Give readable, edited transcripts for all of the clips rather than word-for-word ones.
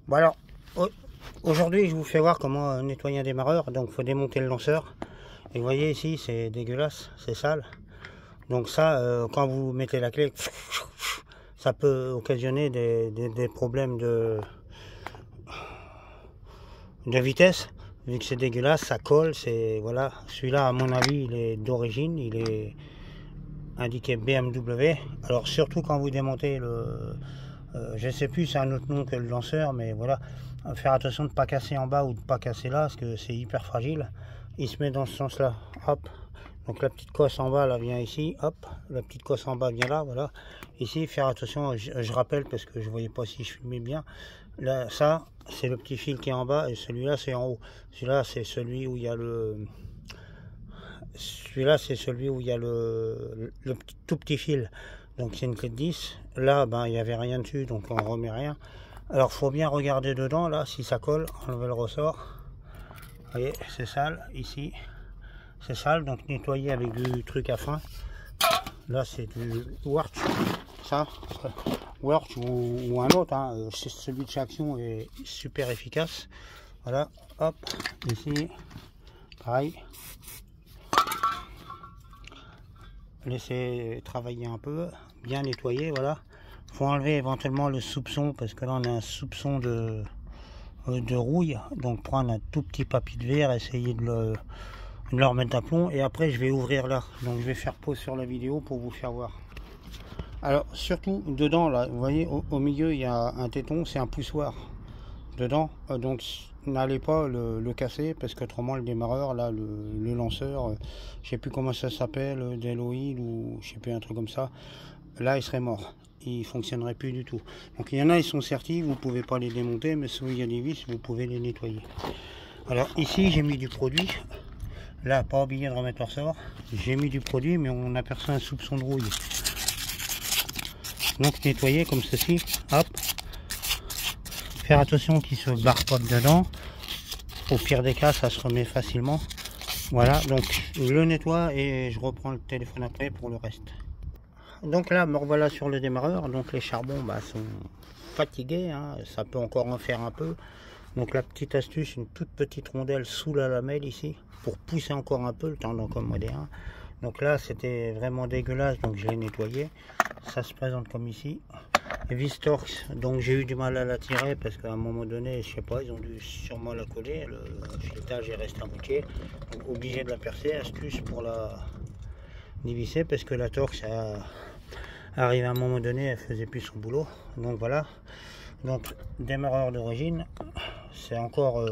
Bon alors, aujourd'hui je vous fais voir comment nettoyer un démarreur. Donc il faut démonter le lanceur. Et vous voyez ici c'est dégueulasse, c'est sale. Donc ça, quand vous mettez la clé, ça peut occasionner des problèmes de vitesse. Vu que c'est dégueulasse, ça colle, c'est voilà. Celui-là à mon avis il est d'origine, il est indiqué BMW. Alors surtout quand vous démontez le... je sais plus, c'est un autre nom que le lanceur, mais voilà, faire attention de ne pas casser en bas ou de ne pas casser là, parce que c'est hyper fragile. Il se met dans ce sens là, hop, donc la petite cosse en bas là vient ici, hop, la petite cosse en bas vient là, voilà. Ici, faire attention, je rappelle parce que je voyais pas si je filmais bien, là, ça c'est le petit fil qui est en bas, et celui-là c'est en haut. Celui-là c'est celui où il y a le... Celui-là c'est celui où il y a le tout petit fil. Donc c'est une clé de 10. Là, ben, il n'y avait rien dessus, donc on remet rien. Alors, faut bien regarder dedans, là, si ça colle, enlever le ressort. Vous voyez, c'est sale, ici. C'est sale, donc nettoyer avec du truc à fin. Là, c'est du Wurtz, ça. Wurtz ou un autre, hein. Celui de chez Action est super efficace. Voilà, hop, ici, pareil. Laisser travailler un peu, bien nettoyer, voilà. Faut enlever éventuellement le soupçon, parce que là on a un soupçon de rouille. Donc prendre un tout petit papier de verre, essayer de le remettre d'aplomb, et après je vais ouvrir là. Donc je vais faire pause sur la vidéo pour vous faire voir. Alors surtout dedans là, vous voyez au milieu il y a un téton, c'est un poussoir dedans, donc n'allez pas le casser, parce qu'autrement le démarreur là, le lanceur, je sais plus comment ça s'appelle, Deloil ou je sais plus, un truc comme ça, là il serait mort, il fonctionnerait plus du tout. Donc il y en a, ils sont sertis, vous pouvez pas les démonter, mais si il y a des vis, vous pouvez les nettoyer. Alors ici j'ai mis du produit, là pas oublier de remettre le ressort, j'ai mis du produit, mais on aperçoit un soupçon de rouille. Donc nettoyer comme ceci, hop. Faire attention qu'il se barre pas dedans. Au pire des cas, ça se remet facilement. Voilà, donc je le nettoie et je reprends le téléphone après pour le reste. Donc là, me revoilà sur le démarreur. Donc les charbons sont fatigués, hein. Ça peut encore en faire un peu. Donc la petite astuce, une toute petite rondelle sous la lamelle ici, pour pousser encore un peu le temps d'accommoder un. Donc là, c'était vraiment dégueulasse, donc je l'ai nettoyé. Ça se présente comme ici. Vis Torx, donc j'ai eu du mal à la tirer parce qu'à un moment donné, je sais pas, ils ont dû sûrement la coller, le filetage est resté embouqué, donc obligé de la percer. Astuce pour la dévisser, parce que la Torx arrive à un moment donné, elle faisait plus son boulot. Donc voilà, donc démarreur d'origine, c'est encore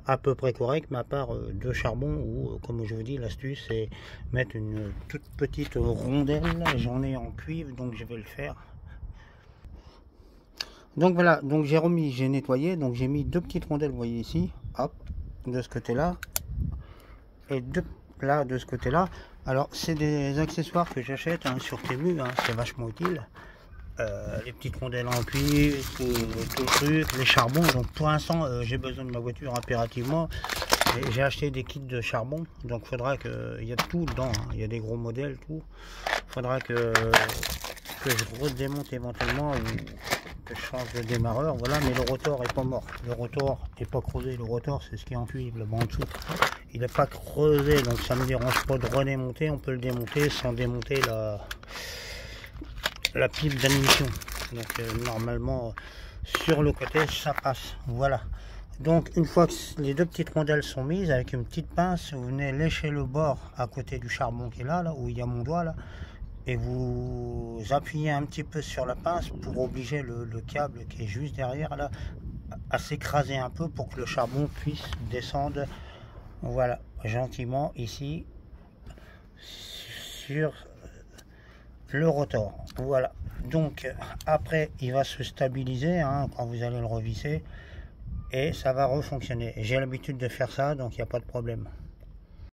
à peu près correct, mais à part de charbon, ou comme je vous dis, l'astuce c'est mettre une toute petite rondelle. J'en ai en cuivre, donc je vais le faire. Donc voilà, donc j'ai nettoyé, donc j'ai mis deux petites rondelles, vous voyez ici, hop, de ce côté là, et deux là de ce côté là. Alors c'est des accessoires que j'achète sur Temu, c'est vachement utile. Les petites rondelles en cuivre, tout le truc, les charbons. Donc pour l'instant j'ai besoin de ma voiture impérativement. J'ai acheté des kits de charbon, donc faudra que, il y a tout dedans, il y a des gros modèles, tout. Faudra que je redémonte éventuellement, ou que je change de démarreur, voilà. Mais le rotor est pas mort, le rotor est pas creusé, le rotor c'est ce qui est en cuivre là-bas en dessous, il n'est pas creusé, donc ça me dérange pas de redémonter. On peut le démonter sans démonter la pipe d'admission, donc normalement sur le côté ça passe, voilà. Donc une fois que les deux petites rondelles sont mises, avec une petite pince, vous venez lécher le bord à côté du charbon qui est là, où il y a mon doigt là, et vous appuyez un petit peu sur la pince pour obliger le câble qui est juste derrière là à s'écraser un peu, pour que le charbon puisse descendre, voilà, gentiment ici sur le rotor. Voilà, donc après il va se stabiliser quand vous allez le revisser, et ça va refonctionner. J'ai l'habitude de faire ça, donc il n'y a pas de problème.